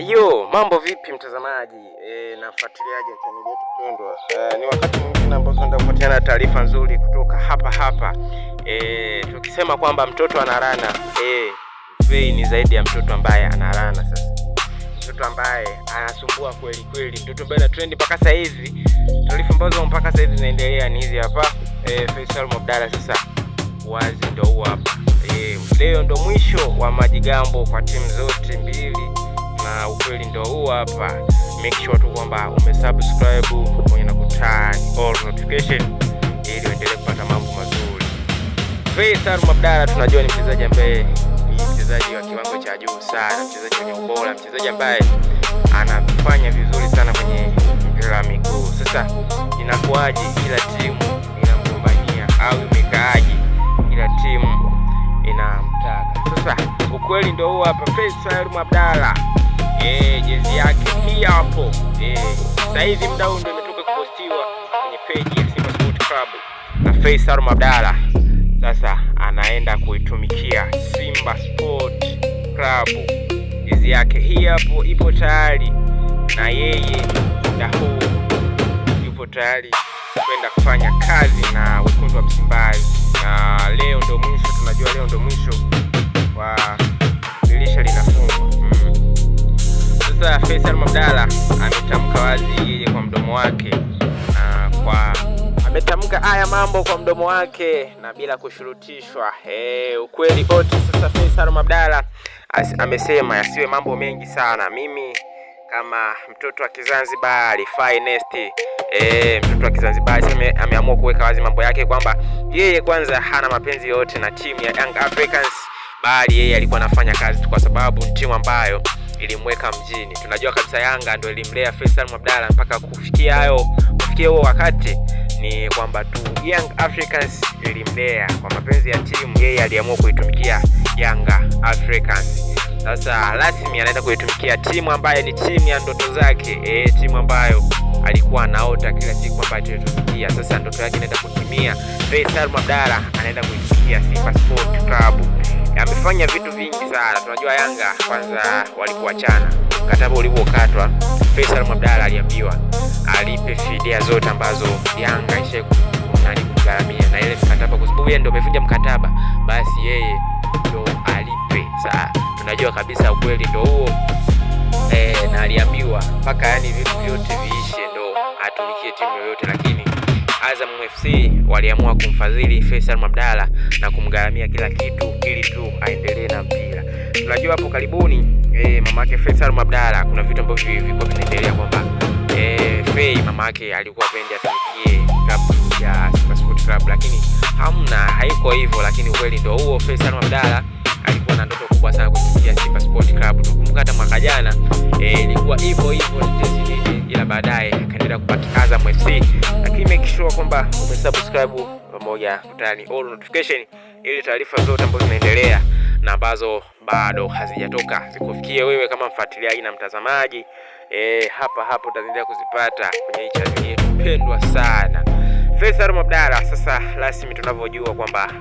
Yo, mambo vipi mtazamaji na mfuatiliaji wa channel yetu pendwa. Ni wakati mwingine ambapo tunaenda kupatiana taarifa nzuri kutoka hapa. Tukisema kwamba mtoto anarana, Fei ni zaidi ya mtoto ambaye anarana sasa. Mtoto ambaye anasumbua kweli, mtoto ambaye ana trend mpaka sasa hivi. Taarifa ambazo mpaka sasa hivi zinaendelea ni hizi hapa. Faisal Abdalla sasa wazi ndio huo hapa. Leo ndo mwisho wa majigambo kwa timu zote mbili. Na ukweli ndio huu hapa. Make sure tu kwamba umesubscribe pamoja na kuturn all notification ili uendelee kupata mambo mazuri. Faisal Abdalla tunajua ni mchezaji ambaye ni mchezaji wa kiwango cha juu sana, mchezaji mwenye ubora, mchezaji ambaye anafanya vizuri sana kwenye mpira wa miguu. Sasa inakuaje kila timu inamgombania au imekaaje kila timu inamtaka? Sasa ukweli ndio huu hapa. Faisal Abdalla jezi yake hii hapo. Sasa hivi muda huu ndio imetoka kupostiwa kwenye page ya Simba Sport Club na Faisal Abdalla sasa anaenda kuitumikia Simba Sport Club. Jezi yake hii hapo ipo tayari na yeye muda huu yupo tayari kwenda kufanya kazi na wekundu wa Msimbazi. Na leo ndio mwisho, tunajua leo ndio mwisho wa dirisha linafungwa. Sasa Faisal Abdalla ametamka wazi yeye kwa mdomo wake, ametamka haya mambo kwa mdomo wake na bila kushurutishwa. Ukweli wote. Sasa Faisal Abdalla amesema yasiwe mambo mengi sana. Mimi kama mtoto wa Kizanzibari finest, mtoto wa Kizanzibari ameamua kuweka wazi mambo yake kwamba yeye kwanza hana mapenzi yote na timu ya Young Africans, bali yeye alikuwa anafanya kazi tu kwa sababu ni timu ambayo ilimweka mjini. Tunajua kabisa Yanga ndio ilimlea Faisal Abdalla mpaka kufikia huo wakati, ni kwamba tu Young Africans ilimlea kwa mapenzi ya timu, yeye aliamua kuitumikia Young Africans. Sasa rasmi anaenda kuitumikia timu ambayo ni timu ya ndoto zake, timu ambayo alikuwa anaota kila siku kwamba atatumikia. Sasa ndoto yake inaenda kutimia. Faisal Abdalla anaenda kuitumikia Simba Sport Club. Amefanya vitu vingi sana. Tunajua Yanga kwanza walipoachana, mkataba ulipokatwa, Faisal Abdalla aliambiwa alipe fidia zote ambazo Yanga kugaramia na ile mkataba, kwa sababu yeye ndio amevunja mkataba, basi yeye ndio alipe. Sasa tunajua kabisa ukweli ndio huo, na aliambiwa mpaka yani vitu vyote viishe ndo atumikie timu yoyote, lakini Azam FC waliamua kumfadhili Faisal Abdalla na kumgaramia kila kitu ili tu aendelee na mpira. Tunajua hapo karibuni mamake Faisal Abdalla kuna vitu ambavyo vilikuwa vinaendelea kwamba Fei mamake alikuwa pende atumikie klabu ya Simba Sport Club, lakini haiko hivyo. Lakini ukweli ndio huo, Faisal Abdalla alikuwa na ndoto kubwa sana kutumikia Simba Sport Club. Tukumbuka hata mwaka jana ilikuwa hivyo ila baadaye akaendelea kupata Azam FC. Lakini make sure kwamba umesubscribe pamoja kutani all notification ili taarifa zote ambazo zinaendelea na ambazo bado hazijatoka zikufikie wewe kama mfuatiliaji na mtazamaji. Hapa utaendelea kuzipata kwenye hii channel yetu pendwa sana. Faisal Abdalla sasa rasmi tunavyojua kwamba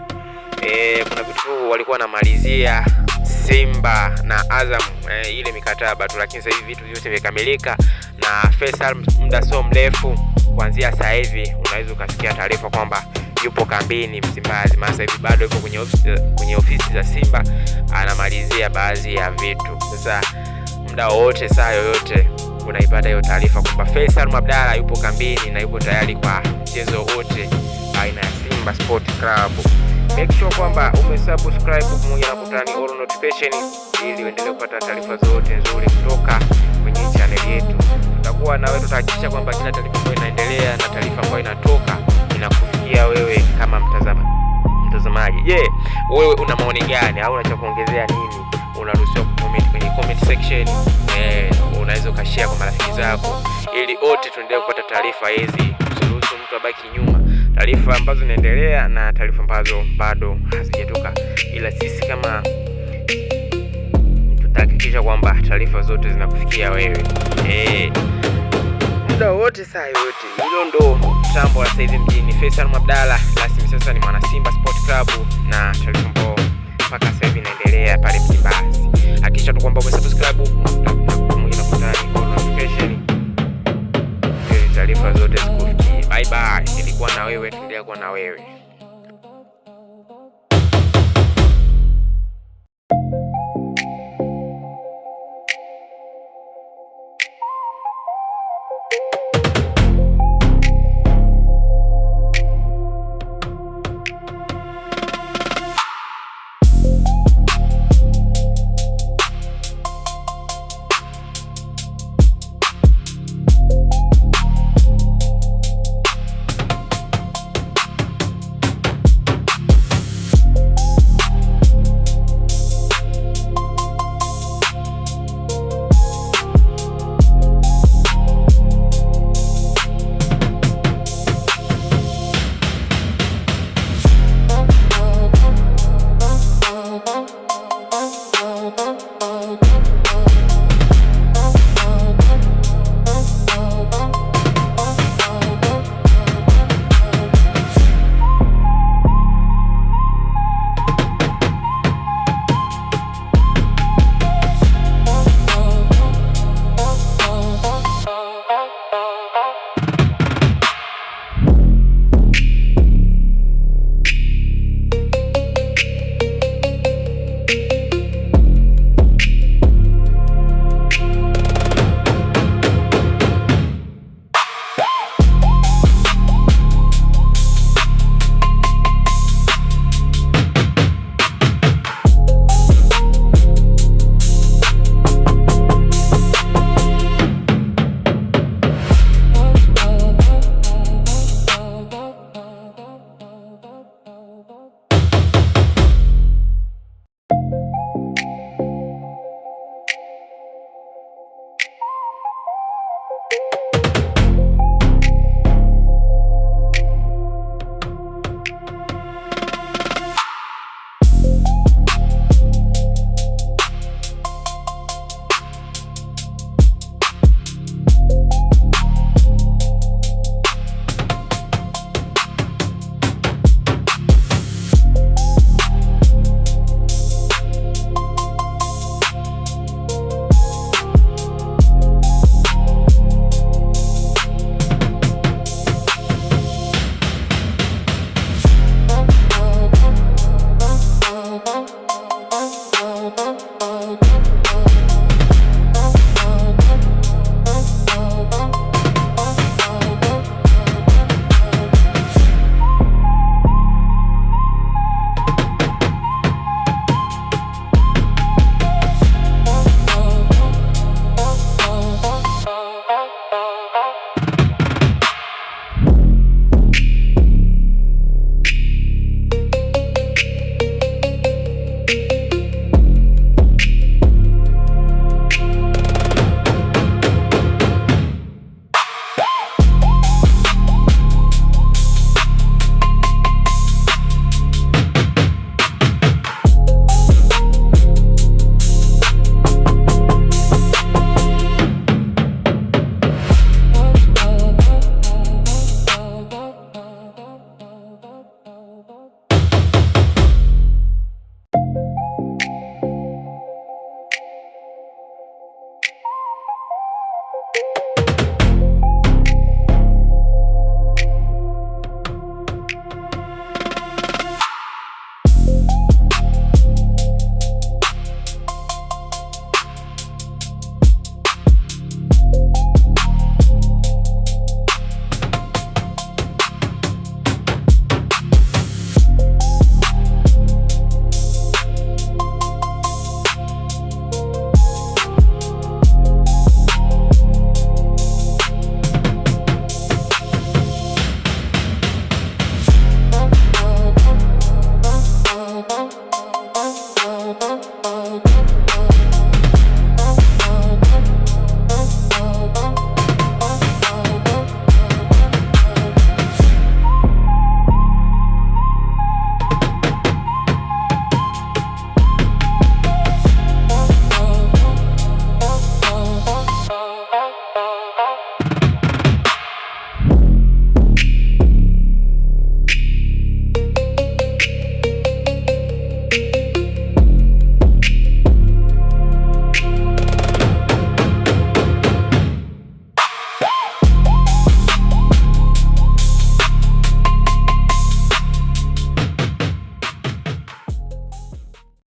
kuna vitu walikuwa wanamalizia Simba na Azam ile mikataba tu, lakini sasa hivi vitu vyote vimekamilika na Faisal muda so mrefu kuanzia sasa hivi unaweza ukasikia taarifa kwamba yupo kambini Msimbazi. Maana sasa hivi bado yupo kwenye ofisi za Simba anamalizia baadhi ya vitu. Sasa muda wote saa yoyote unaipata hiyo taarifa kwamba Faisal Abdalla yupo kambini na yupo tayari kwa mchezo wote aina ya Simba Sport Club. Make sure kwamba umesubscribe pamoja na kutani all notification ili uendelee kupata taarifa zote nzuri kutoka kwenye channel yetu. Tutakuwa na wewe, tutahakikisha kwamba kila taarifa ambayo inaendelea na taarifa ambayo inatoka inakufikia wewe kama mtazamaji. Wewe una maoni gani au una cha kuongezea nini? Unaruhusiwa kucomment kwenye comment section. Unaweza ukashare kwa marafiki zako ili wote tuendelee kupata taarifa hizi. Usiruhusu mtu abaki nyuma. Taarifa ambazo zinaendelea na taarifa ambazo bado hazijatoka, ila sisi kama tutahakikisha kwamba taarifa zote zinakufikia wewe muda wote saa yote. Hilo ndo tambo la sasa hivi mjini. Faisal Abdalla rasmi sasa ni mwana Simba Sport Club na taarifa ambayo mpaka sasa hivi inaendelea pale Msimbazi. Hakikisha tu kwamba umesubscribe pamoja wewe, tuendelea kuwa na wewe.